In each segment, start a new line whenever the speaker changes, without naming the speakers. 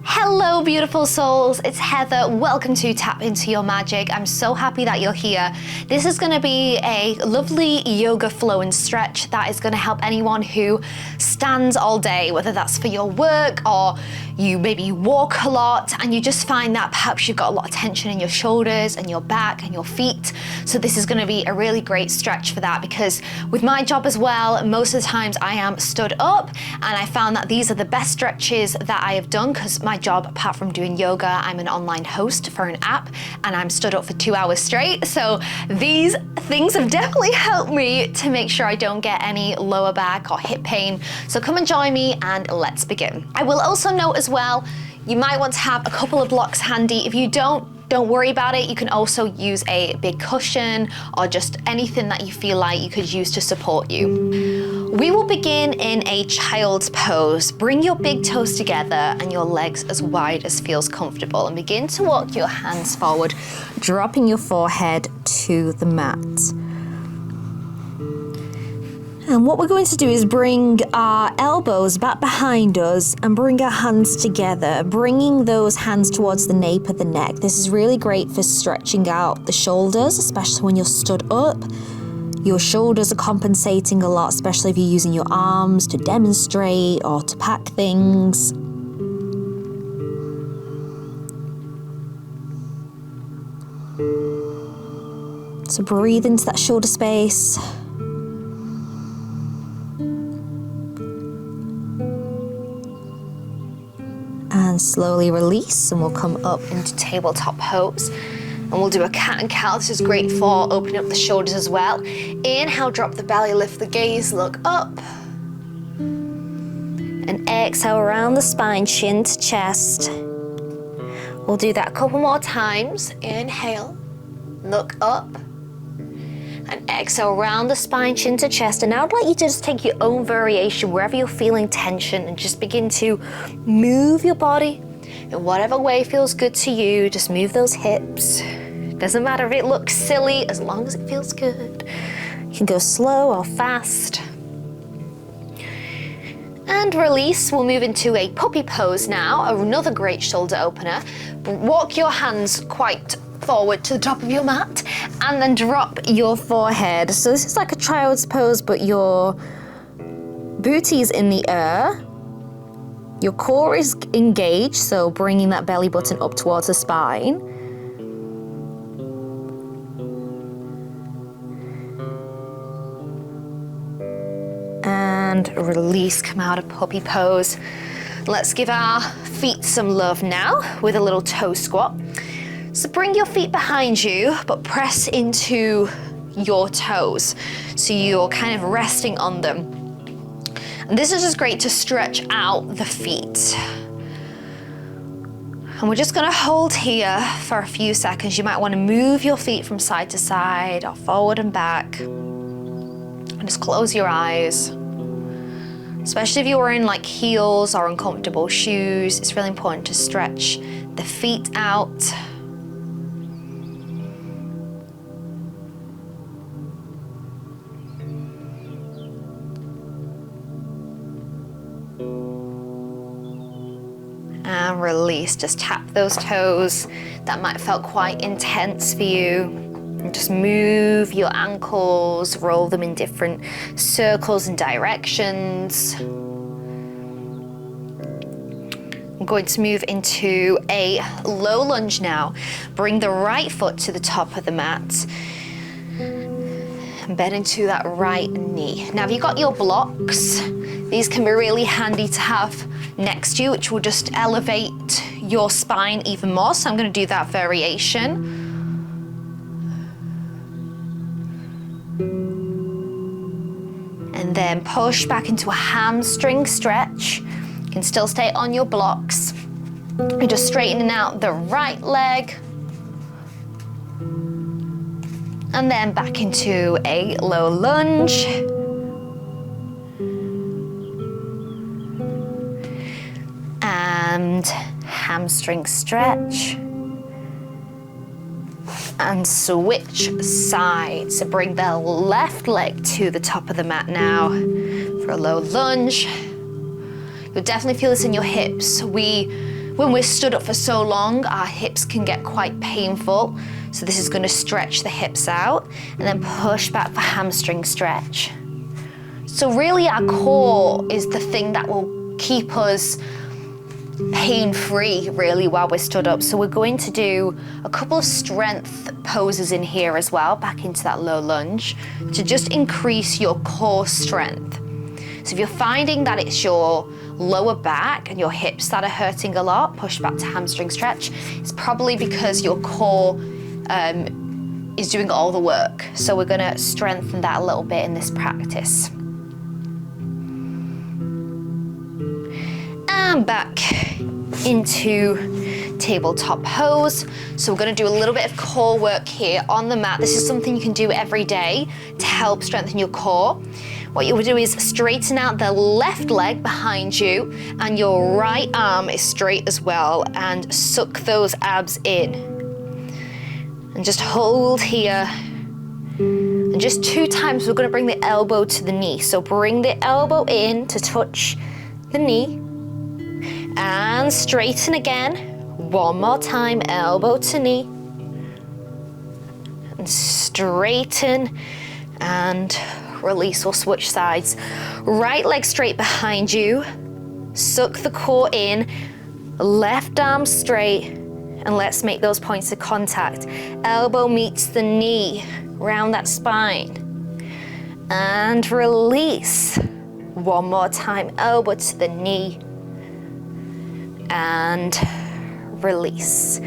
Hello beautiful souls, it's Heather. Welcome to Tap Into Your Magic. I'm so happy that you're here. This is going to be a lovely yoga flow and stretch that is going to help anyone who stands all day, whether that's for your work or you maybe walk a lot and you just find that perhaps you've got a lot of tension in your shoulders and your back and your feet. So this is going to be a really great stretch for that, because with my job as well, most of the times I am stood up, and I found that these are the best stretches that I have done, because my job, apart from doing yoga, I'm an online host for an app and I'm stood up for 2 hours straight. So these things have definitely helped me to make sure I don't get any lower back or hip pain. So come and join me and let's begin. I will also note as well, you might want to have a couple of blocks handy. If you don't worry about it. You can also use a big cushion or just anything that you feel like you could use to support you. We will begin in a child's pose. Bring your big toes together and your legs as wide as feels comfortable, and begin to walk your hands forward, dropping your forehead to the mat. And what we're going to do is bring our elbows back behind us and bring our hands together, bringing those hands towards the nape of the neck. This is really great for stretching out the shoulders, especially when you're stood up. Your shoulders are compensating a lot, especially if you're using your arms to demonstrate or to pack things. So breathe into that shoulder space. And slowly release, and we'll come up into tabletop pose. And we'll do a cat and cow. This is great for opening up the shoulders as well. Inhale, drop the belly, lift the gaze, look up. And exhale around the spine, chin to chest. We'll do that a couple more times. Inhale, look up. And exhale around the spine, chin to chest. And now I'd like you to just take your own variation wherever you're feeling tension, and just begin to move your body in whatever way feels good to you. Just move those hips. Doesn't matter if it looks silly, as long as it feels good. You can go slow or fast. And release. We'll move into a puppy pose now, another great shoulder opener. Walk your hands quite forward to the top of your mat and then drop your forehead. So this is like a child's pose, but your booty is in the air. Your core is engaged, so bringing that belly button up towards the spine. And release, come out of puppy pose. Let's give our feet some love now with a little toe squat. So bring your feet behind you, but press into your toes. So you're kind of resting on them. And this is just great to stretch out the feet. And we're just gonna hold here for a few seconds. You might wanna move your feet from side to side or forward and back. And just close your eyes. Especially if you're wearing like heels or uncomfortable shoes, it's really important to stretch the feet out. And release, just tap those toes. That might have felt quite intense for you. And just move your ankles, roll them in different circles and directions. I'm going to move into a low lunge now. Bring the right foot to the top of the mat. And bend into that right knee. Now, if you've got your blocks, these can be really handy to have next to you, which will just elevate your spine even more. So I'm going to do that variation. And then push back into a hamstring stretch. You can still stay on your blocks. You're just straightening out the right leg. And then back into a low lunge. And hamstring stretch. And switch sides. So bring the left leg to the top of the mat now for a low lunge. You'll definitely feel this in your hips. We When we're stood up for so long, our hips can get quite painful. So this is going to stretch the hips out and then push back for hamstring stretch. So really our core is the thing that will keep us pain-free really while we're stood up. So we're going to do a couple of strength poses in here as well, back into that low lunge, to just increase your core strength. So if you're finding that it's your lower back and your hips that are hurting a lot, push back to hamstring stretch, it's probably because your core is doing all the work. So we're going to strengthen that a little bit in this practice. And back into tabletop pose. So we're going to do a little bit of core work here on the mat. This is something you can do every day to help strengthen your core. What you will do is straighten out the left leg behind you, and your right arm is straight as well, and suck those abs in. And just hold here. And just 2 times we're going to bring the elbow to the knee. So bring the elbow in to touch the knee. And straighten again. 1 more time, elbow to knee. And straighten and release. We'll switch sides. Right leg straight behind you. Suck the core in. Left arm straight. And let's make those points of contact. Elbow meets the knee. Round that spine. And release. 1 more time, elbow to the knee. And release.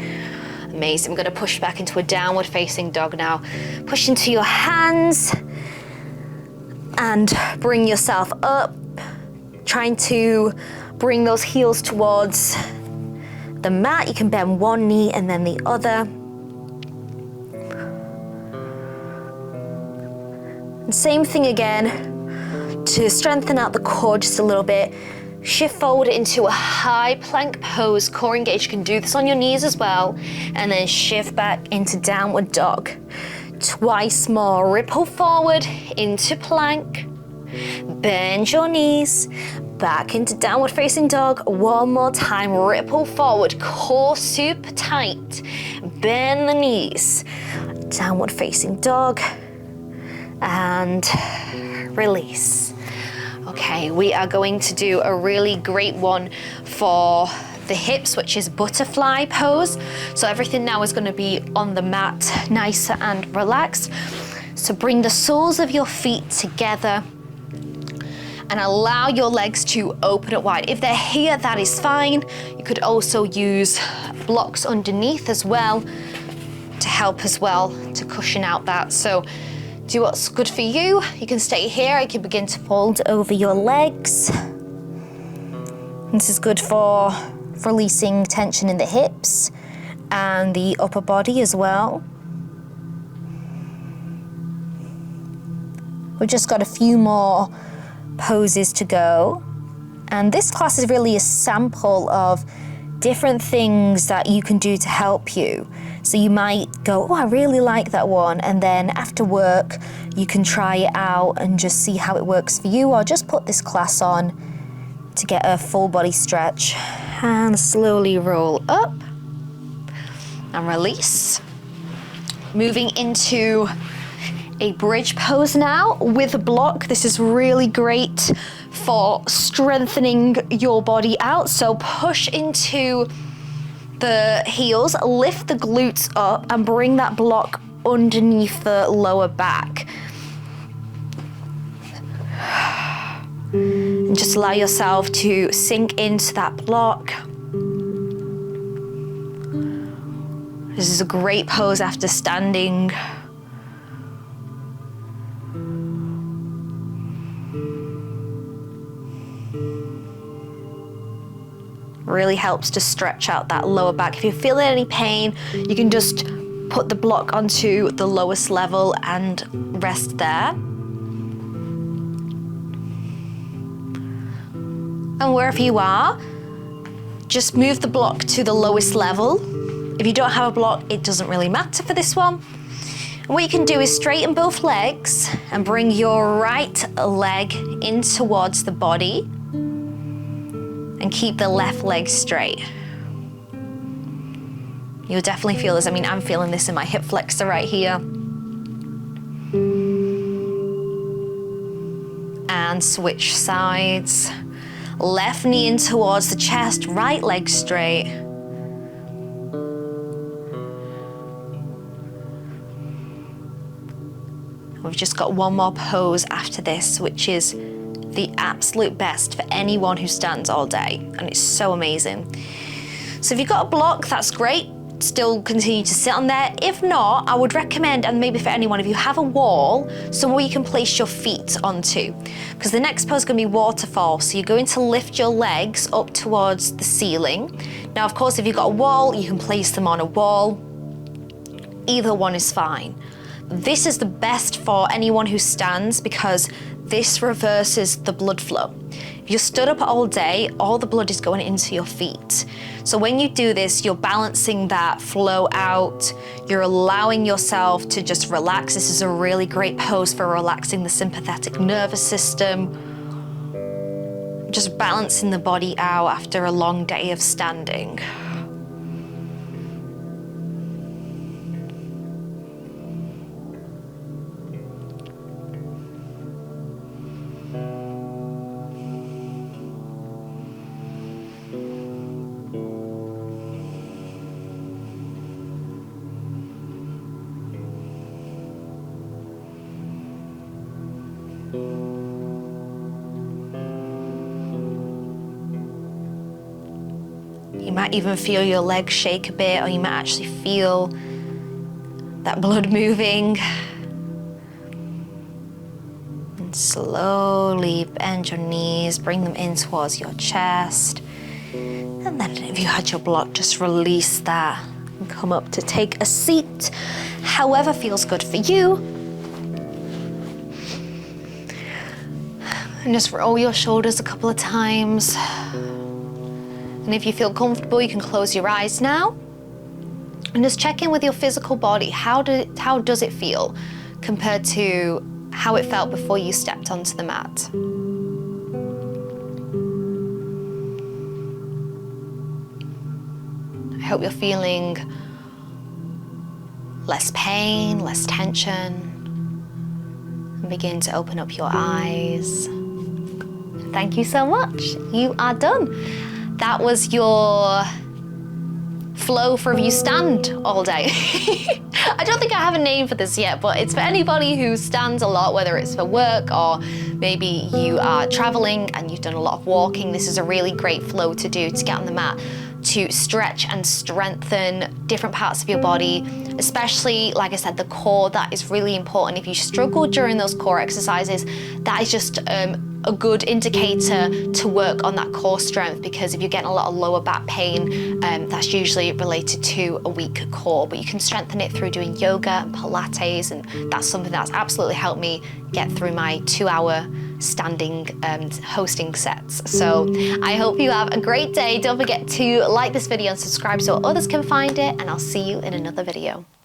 Amazing. I'm going to push back into a downward facing dog now. Push into your hands and bring yourself up, trying to bring those heels towards the mat. You can bend one knee and then the other. And same thing again, to strengthen out the core just a little bit. Shift forward into a high plank pose, core engaged. You can do this on your knees as well. And then shift back into downward dog. Twice more. Ripple forward into plank. Bend your knees. Back into downward facing dog. 1 more time. Ripple forward. Core super tight. Bend the knees. Downward facing dog. And release. Okay, we are going to do a really great one for the hips, which is butterfly pose. So everything now is going to be on the mat, nicer and relaxed. So bring the soles of your feet together and allow your legs to open up wide. If they're here, that is fine. You could also use blocks underneath as well to help as well to cushion out that. So do what's good for you. You can stay here. You can begin to fold over your legs. This is good for releasing tension in the hips and the upper body as well. We've just got a few more poses to go. And this class is really a sample of different things that you can do to help you. So you might go, oh, I really like that one. And then after work, you can try it out and just see how it works for you, or just put this class on to get a full body stretch. And slowly roll up and release. Moving into a bridge pose now with a block. This is really great for strengthening your body out. So push into the heels, lift the glutes up and bring that block underneath the lower back. And just allow yourself to sink into that block. This is a great pose after standing. Really helps to stretch out that lower back. If you're feeling any pain, you can just put the block onto the lowest level and rest there. And wherever you are, just move the block to the lowest level. If you don't have a block, it doesn't really matter for this one. And what you can do is straighten both legs and bring your right leg in towards the body and keep the left leg straight. You'll definitely feel this. I mean, I'm feeling this in my hip flexor right here. And switch sides. Left knee in towards the chest, right leg straight. We've just got one more pose after this, which is the absolute best for anyone who stands all day, and it's so amazing. So if you've got a block, that's great. Still continue to sit on there. If not, I would recommend, and maybe for anyone, if you have a wall, somewhere you can place your feet onto, because the next pose is going to be waterfall. So you're going to lift your legs up towards the ceiling. Now, of course, if you've got a wall, you can place them on a wall. Either one is fine. This is the best for anyone who stands because this reverses the blood flow. If you're stood up all day, all the blood is going into your feet. So when you do this, you're balancing that flow out. You're allowing yourself to just relax. This is a really great pose for relaxing the sympathetic nervous system. Just balancing the body out after a long day of standing. You might even feel your legs shake a bit, or you might actually feel that blood moving. And slowly bend your knees, bring them in towards your chest. And then if you had your block, just release that and come up to take a seat, however feels good for you. And just roll your shoulders a couple of times. And if you feel comfortable, you can close your eyes now. And just check in with your physical body. How does it feel compared to how it felt before you stepped onto the mat? I hope you're feeling less pain, less tension. And begin to open up your eyes. Thank you so much. You are done. That was your flow for if you stand all day. I don't think I have a name for this yet, but it's for anybody who stands a lot, whether it's for work or maybe you are traveling and you've done a lot of walking. This is a really great flow to do, to get on the mat, to stretch and strengthen different parts of your body, especially, like I said, the core. That is really important. If you struggle during those core exercises, that is just a good indicator to work on that core strength, because if you're getting a lot of lower back pain, that's usually related to a weak core. But you can strengthen it through doing yoga and Pilates, and that's something that's absolutely helped me get through my 2-hour standing hosting sets. So I hope you have a great day. Don't forget to like this video and subscribe so others can find it, and I'll see you in another video.